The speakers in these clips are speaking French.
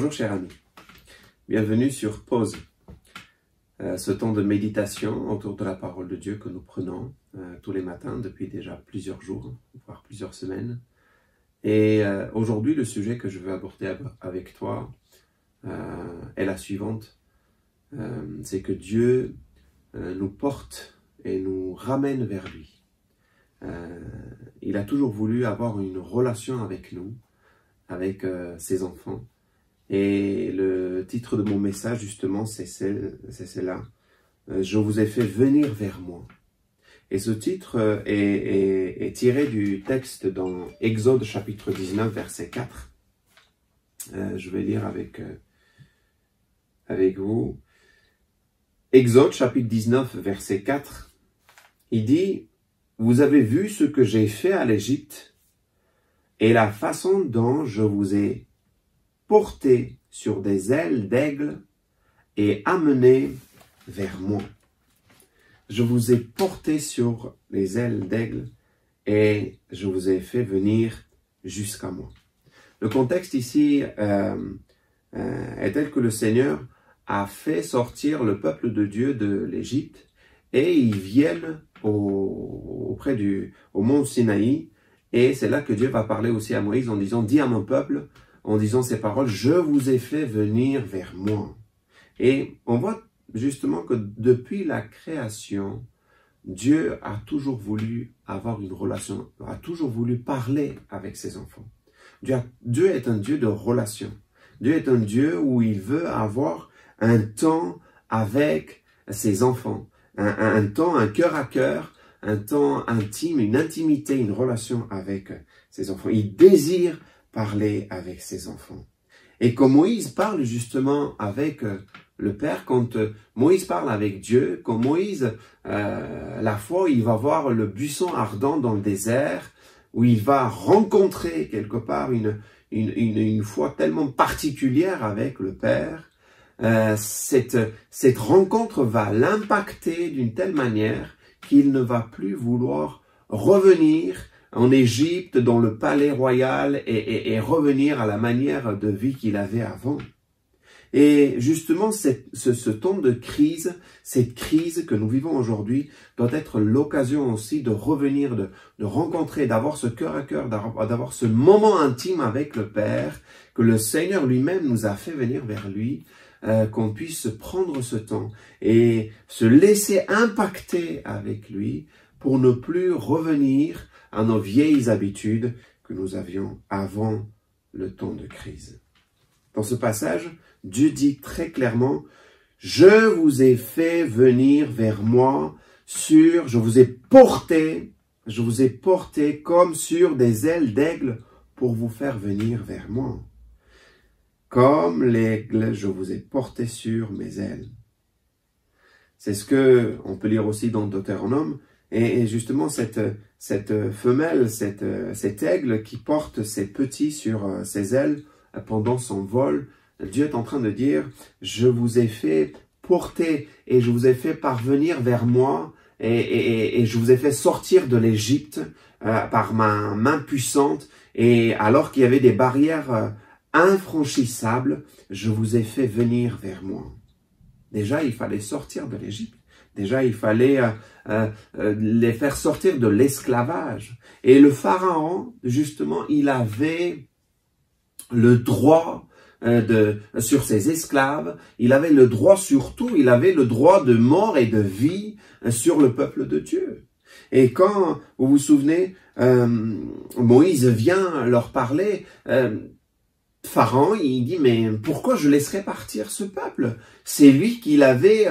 Bonjour cher ami, bienvenue sur Pause, ce temps de méditation autour de la parole de Dieu que nous prenons tous les matins depuis déjà plusieurs jours, voire plusieurs semaines. Et aujourd'hui, le sujet que je veux aborder avec toi est la suivante, c'est que Dieu nous porte et nous ramène vers lui. Il a toujours voulu avoir une relation avec nous, avec ses enfants. Et le titre de mon message, justement, c'est celle-là. Je vous ai fait venir vers moi. Et ce titre est tiré du texte dans Exode chapitre 19, verset 4. Je vais lire avec vous. Exode chapitre 19, verset 4. Il dit, « Vous avez vu ce que j'ai fait à l'Égypte et la façon dont je vous ai porté sur des ailes d'aigle et amené vers moi. » Je vous ai porté sur les ailes d'aigle et je vous ai fait venir jusqu'à moi. Le contexte ici est tel que le Seigneur a fait sortir le peuple de Dieu de l'Égypte et ils viennent au mont Sinaï, et c'est là que Dieu va parler aussi à Moïse en disant « Dis à mon peuple » en disant ces paroles, « Je vous ai fait venir vers moi. » Et on voit justement que depuis la création, Dieu a toujours voulu avoir une relation, a toujours voulu parler avec ses enfants. Dieu est un Dieu de relation. Dieu est un Dieu où il veut avoir un temps avec ses enfants, un temps, un cœur à cœur, un temps intime, une intimité, une relation avec ses enfants. Il désire parler avec ses enfants. Et quand Moïse parle justement avec le Père, quand Moïse parle avec Dieu, quand Moïse, la fois, il va voir le buisson ardent dans le désert, où il va rencontrer quelque part une foi tellement particulière avec le Père, cette rencontre va l'impacter d'une telle manière qu'il ne va plus vouloir revenir en Égypte, dans le palais royal, et revenir à la manière de vie qu'il avait avant. Et justement, ce temps de crise, cette crise que nous vivons aujourd'hui, doit être l'occasion aussi de revenir, de rencontrer, d'avoir ce cœur à cœur, d'avoir ce moment intime avec le Père, que le Seigneur lui-même nous a fait venir vers lui, qu'on puisse prendre ce temps et se laisser impacter avec lui pour ne plus revenir à nos vieilles habitudes que nous avions avant le temps de crise. Dans ce passage, Dieu dit très clairement, « Je vous ai fait venir vers moi je vous ai porté comme sur des ailes d'aigle pour vous faire venir vers moi. Comme l'aigle, je vous ai porté sur mes ailes. » C'est ce que on peut lire aussi dans Deutéronome. Et justement, cette femelle, cet aigle qui porte ses petits sur ses ailes pendant son vol, Dieu est en train de dire, je vous ai fait porter et je vous ai fait parvenir vers moi et je vous ai fait sortir de l'Égypte par ma main puissante, et alors qu'il y avait des barrières infranchissables, je vous ai fait venir vers moi. Déjà, il fallait sortir de l'Égypte. Déjà, il fallait les faire sortir de l'esclavage. Et le Pharaon, justement, il avait le droit sur ses esclaves. Il avait le droit surtout, il avait le droit de mort et de vie sur le peuple de Dieu. Et quand, vous vous souvenez, Moïse vient leur parler, Pharaon, il dit, mais pourquoi je laisserai partir ce peuple? C'est lui qui avait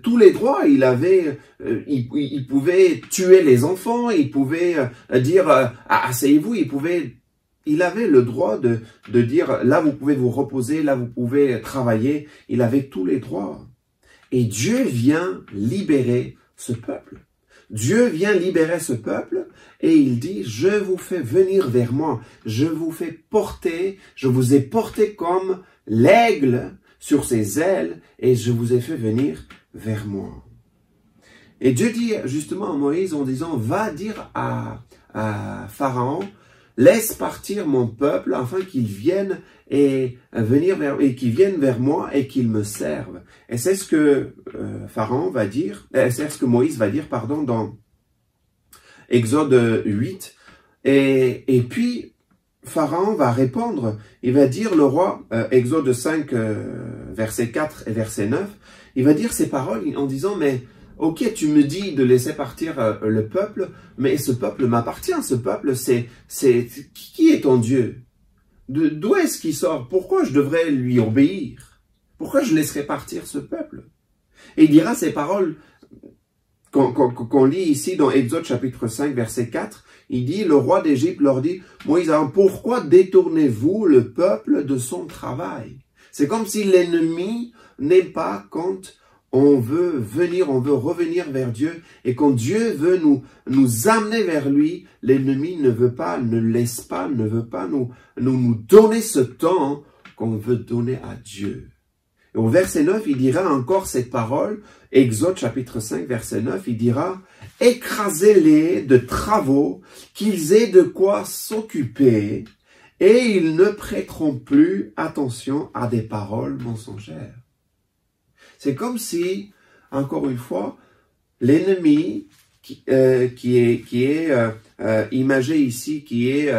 tous les droits. Il pouvait tuer les enfants, il pouvait dire, asseyez-vous, il avait le droit de dire, là vous pouvez vous reposer, là vous pouvez travailler. Il avait tous les droits. Et Dieu vient libérer ce peuple. Dieu vient libérer ce peuple et il dit, je vous fais venir vers moi, je vous fais porter, je vous ai porté comme l'aigle sur ses ailes et je vous ai fait venir vers moi. Et Dieu dit justement à Moïse en disant, va dire à Pharaon, laisse partir mon peuple afin qu'ils viennent qu'ils viennent vers moi et qu'ils me servent. Et c'est ce que Pharaon va dire, c'est ce que Moïse va dire, pardon, dans Exode 8. Et puis, Pharaon va répondre, il va dire, le roi, Exode 5, verset 4 et verset 9, il va dire ces paroles en disant, mais ok, tu me dis de laisser partir le peuple, mais ce peuple m'appartient, ce peuple, qui est ton Dieu? D'où est-ce qu'il sort? Pourquoi je devrais lui obéir? Pourquoi je laisserais partir ce peuple? Et il dira ces paroles qu'on lit ici dans Exode chapitre 5, verset 4, il dit, le roi d'Égypte leur dit, Moïse, pourquoi détournez-vous le peuple de son travail? C'est comme si l'ennemi n'aime pas quand on veut revenir vers Dieu, et quand Dieu veut nous amener vers lui, l'ennemi ne veut pas nous donner ce temps qu'on veut donner à Dieu. Et au verset 9, il dira encore cette parole, Exode chapitre 5, verset 9, il dira, « Écrasez-les de travaux, qu'ils aient de quoi s'occuper, et ils ne prêteront plus attention à des paroles mensongères. » C'est comme si, encore une fois, l'ennemi qui est imagé ici, qui est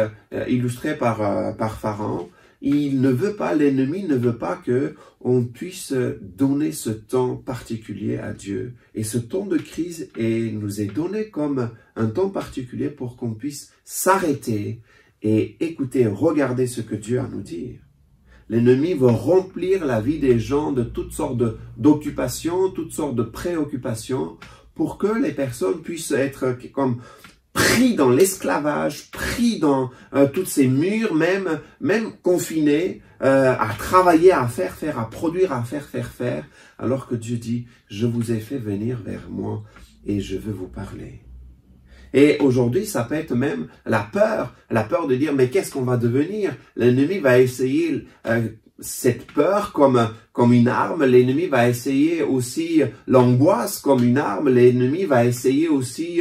illustré par Pharaon, l'ennemi ne veut pas que on puisse donner ce temps particulier à Dieu. Et ce temps de crise nous est donné comme un temps particulier pour qu'on puisse s'arrêter et écouter, regarder ce que Dieu a à nous dire. L'ennemi veut remplir la vie des gens de toutes sortes d'occupations, toutes sortes de préoccupations, pour que les personnes puissent être comme pris dans l'esclavage, pris dans tous ces murs, même confinés, à travailler, à faire, à produire, à faire, alors que Dieu dit, je vous ai fait venir vers moi et je veux vous parler. Et aujourd'hui, ça peut être même la peur de dire, mais qu'est-ce qu'on va devenir? L'ennemi va essayer cette peur comme une arme, l'ennemi va essayer aussi l'angoisse comme une arme, l'ennemi va essayer aussi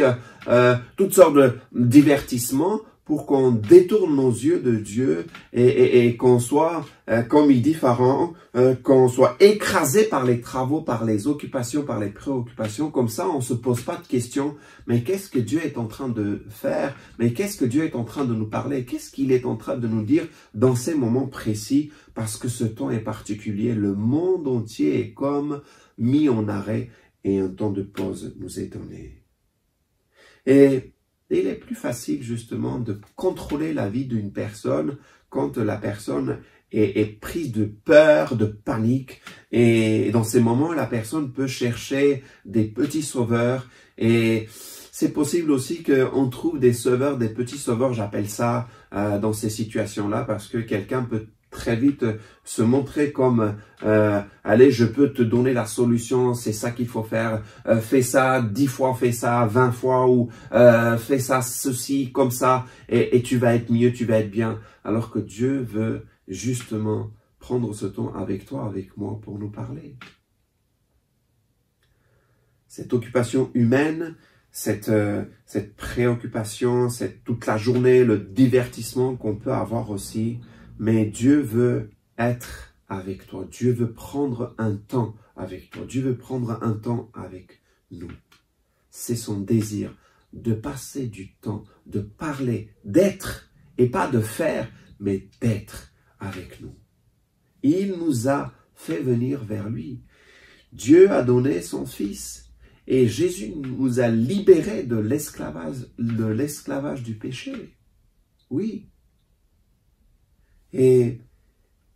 toutes sortes de divertissements pour qu'on détourne nos yeux de Dieu et qu'on soit, comme il dit Pharaon, qu'on soit écrasé par les travaux, par les occupations, par les préoccupations. Comme ça, on ne se pose pas de questions. Mais qu'est-ce que Dieu est en train de faire? Mais qu'est-ce que Dieu est en train de nous parler? Qu'est-ce qu'il est en train de nous dire dans ces moments précis? Parce que ce temps est particulier. Le monde entier est comme mis en arrêt et un temps de pause nous est donné. Et il est plus facile justement de contrôler la vie d'une personne quand la personne est prise de peur, de panique. Et dans ces moments, la personne peut chercher des petits sauveurs. Et c'est possible aussi qu'on trouve des sauveurs, des petits sauveurs, j'appelle ça, dans ces situations-là, parce que quelqu'un peut très vite se montrer comme allez, je peux te donner la solution, c'est ça qu'il faut faire, fais ça 10 fois, fais ça 20 fois, ou fais ça ceci, comme ça, et tu vas être mieux, tu vas être bien. Alors que Dieu veut justement prendre ce temps avec toi, avec moi, pour nous parler. Cette occupation humaine, cette préoccupation, toute la journée, le divertissement qu'on peut avoir aussi, mais Dieu veut être avec toi. Dieu veut prendre un temps avec toi. Dieu veut prendre un temps avec nous. C'est son désir de passer du temps, de parler, d'être, et pas de faire, mais d'être avec nous. Il nous a fait venir vers lui. Dieu a donné son Fils. Et Jésus nous a libérés de l'esclavage du péché. Oui. Et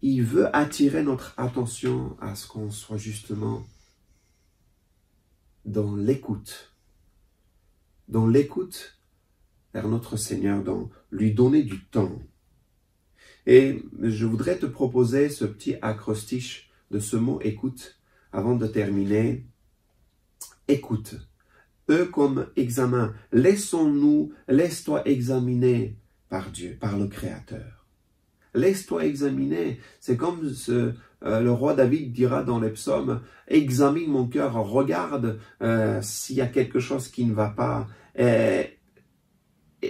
il veut attirer notre attention à ce qu'on soit justement dans l'écoute. Dans l'écoute vers notre Seigneur, dans lui donner du temps. Et je voudrais te proposer ce petit acrostiche de ce mot « écoute » avant de terminer. Écoute. E comme examen. Laisse-toi examiner par Dieu, par le Créateur. Laisse-toi examiner. C'est comme le roi David dira dans les psaumes, examine mon cœur, regarde s'il y a quelque chose qui ne va pas.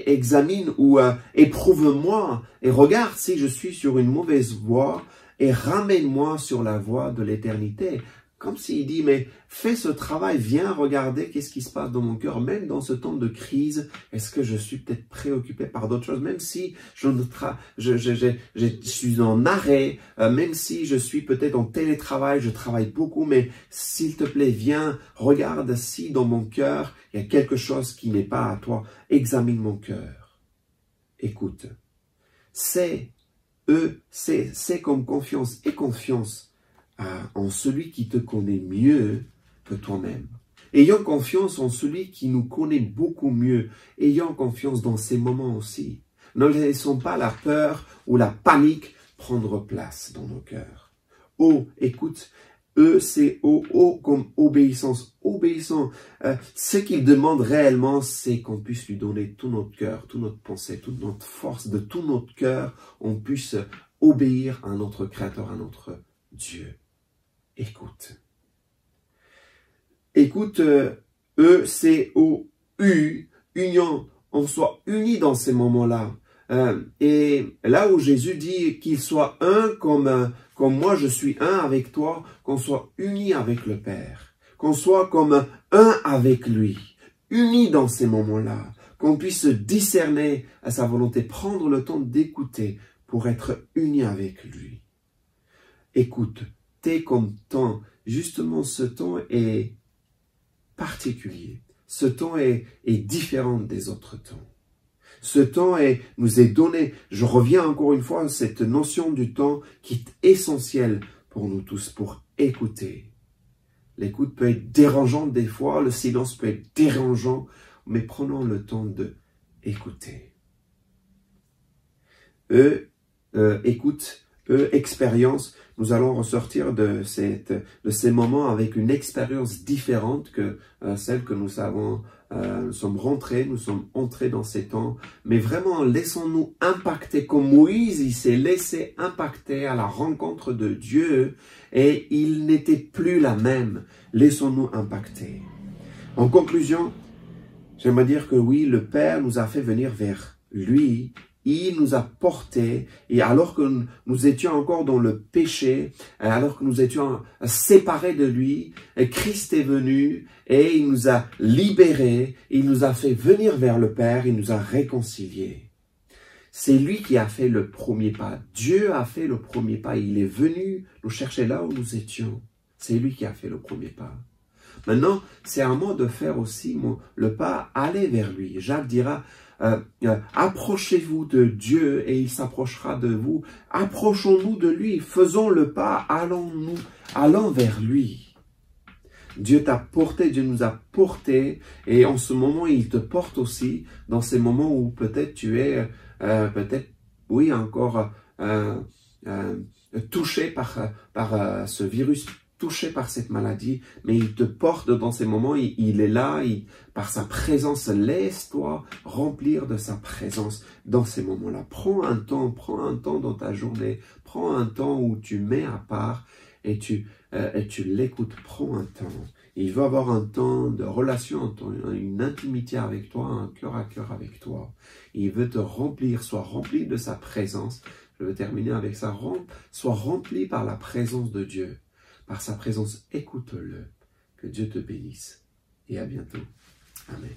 examine ou éprouve-moi et regarde si je suis sur une mauvaise voie et ramène-moi sur la voie de l'éternité. Comme s'il dit, mais fais ce travail, viens regarder qu'est-ce qui se passe dans mon cœur, même dans ce temps de crise. Est-ce que je suis peut-être préoccupé par d'autres choses, même si je suis en arrêt, même si je suis peut-être en télétravail, je travaille beaucoup, mais s'il te plaît, viens, regarde si dans mon cœur, il y a quelque chose qui n'est pas à toi. Examine mon cœur. Écoute, c'est comme confiance et confiance en celui qui te connaît mieux que toi-même. Ayons confiance en celui qui nous connaît beaucoup mieux. Ayons confiance dans ces moments aussi. Ne laissons pas la peur ou la panique prendre place dans nos cœurs. Oh, écoute, c'est comme obéissance. Obéissant. Ce qu'il demande réellement, c'est qu'on puisse lui donner tout notre cœur, toute notre pensée, toute notre force, de tout notre cœur, on puisse obéir à notre Créateur, à notre Dieu. Écoute. Écoute, E-C-O-U, union, on soit unis dans ces moments-là. Et là où Jésus dit qu'il soit un comme moi je suis un avec toi, qu'on soit unis avec le Père, qu'on soit comme un avec lui, unis dans ces moments-là, qu'on puisse discerner à sa volonté, prendre le temps d'écouter pour être unis avec lui. Écoute, t'es comme temps, justement ce temps est particulier, ce temps est différent des autres temps. Ce temps nous est donné, je reviens encore une fois à cette notion du temps qui est essentielle pour nous tous, pour écouter. L'écoute peut être dérangeante des fois, le silence peut être dérangeant, mais prenons le temps de écouter. Écoute, expérience, nous allons ressortir de ces moments avec une expérience différente que celle que nous avons. Nous sommes entrés dans ces temps, mais vraiment laissons-nous impacter comme Moïse, il s'est laissé impacter à la rencontre de Dieu et il n'était plus la même. Laissons-nous impacter. En conclusion, j'aimerais dire que oui, le Père nous a fait venir vers lui. Il nous a portés, et alors que nous étions encore dans le péché, alors que nous étions séparés de lui, Christ est venu et il nous a libérés, il nous a fait venir vers le Père, il nous a réconciliés. C'est lui qui a fait le premier pas. Dieu a fait le premier pas. Il est venu nous chercher là où nous étions. C'est lui qui a fait le premier pas. Maintenant, c'est à moi de faire aussi le pas, aller vers lui. Jacques dira, approchez-vous de Dieu et il s'approchera de vous. Approchons-nous de lui, faisons le pas, allons vers lui. Dieu t'a porté, Dieu nous a portés et en ce moment il te porte aussi dans ces moments où peut-être tu es, oui encore touché par ce virus, touché par cette maladie, mais il te porte dans ces moments, il est là, par sa présence, laisse-toi remplir de sa présence dans ces moments-là. Prends un temps dans ta journée, prends un temps où tu mets à part et tu l'écoutes, prends un temps. Il veut avoir un temps de relation, une intimité avec toi, un cœur à cœur avec toi. Il veut te remplir, sois rempli de sa présence. Je veux terminer avec ça, sois rempli par la présence de Dieu. Par sa présence, écoute-le. Que Dieu te bénisse. Et à bientôt. Amen.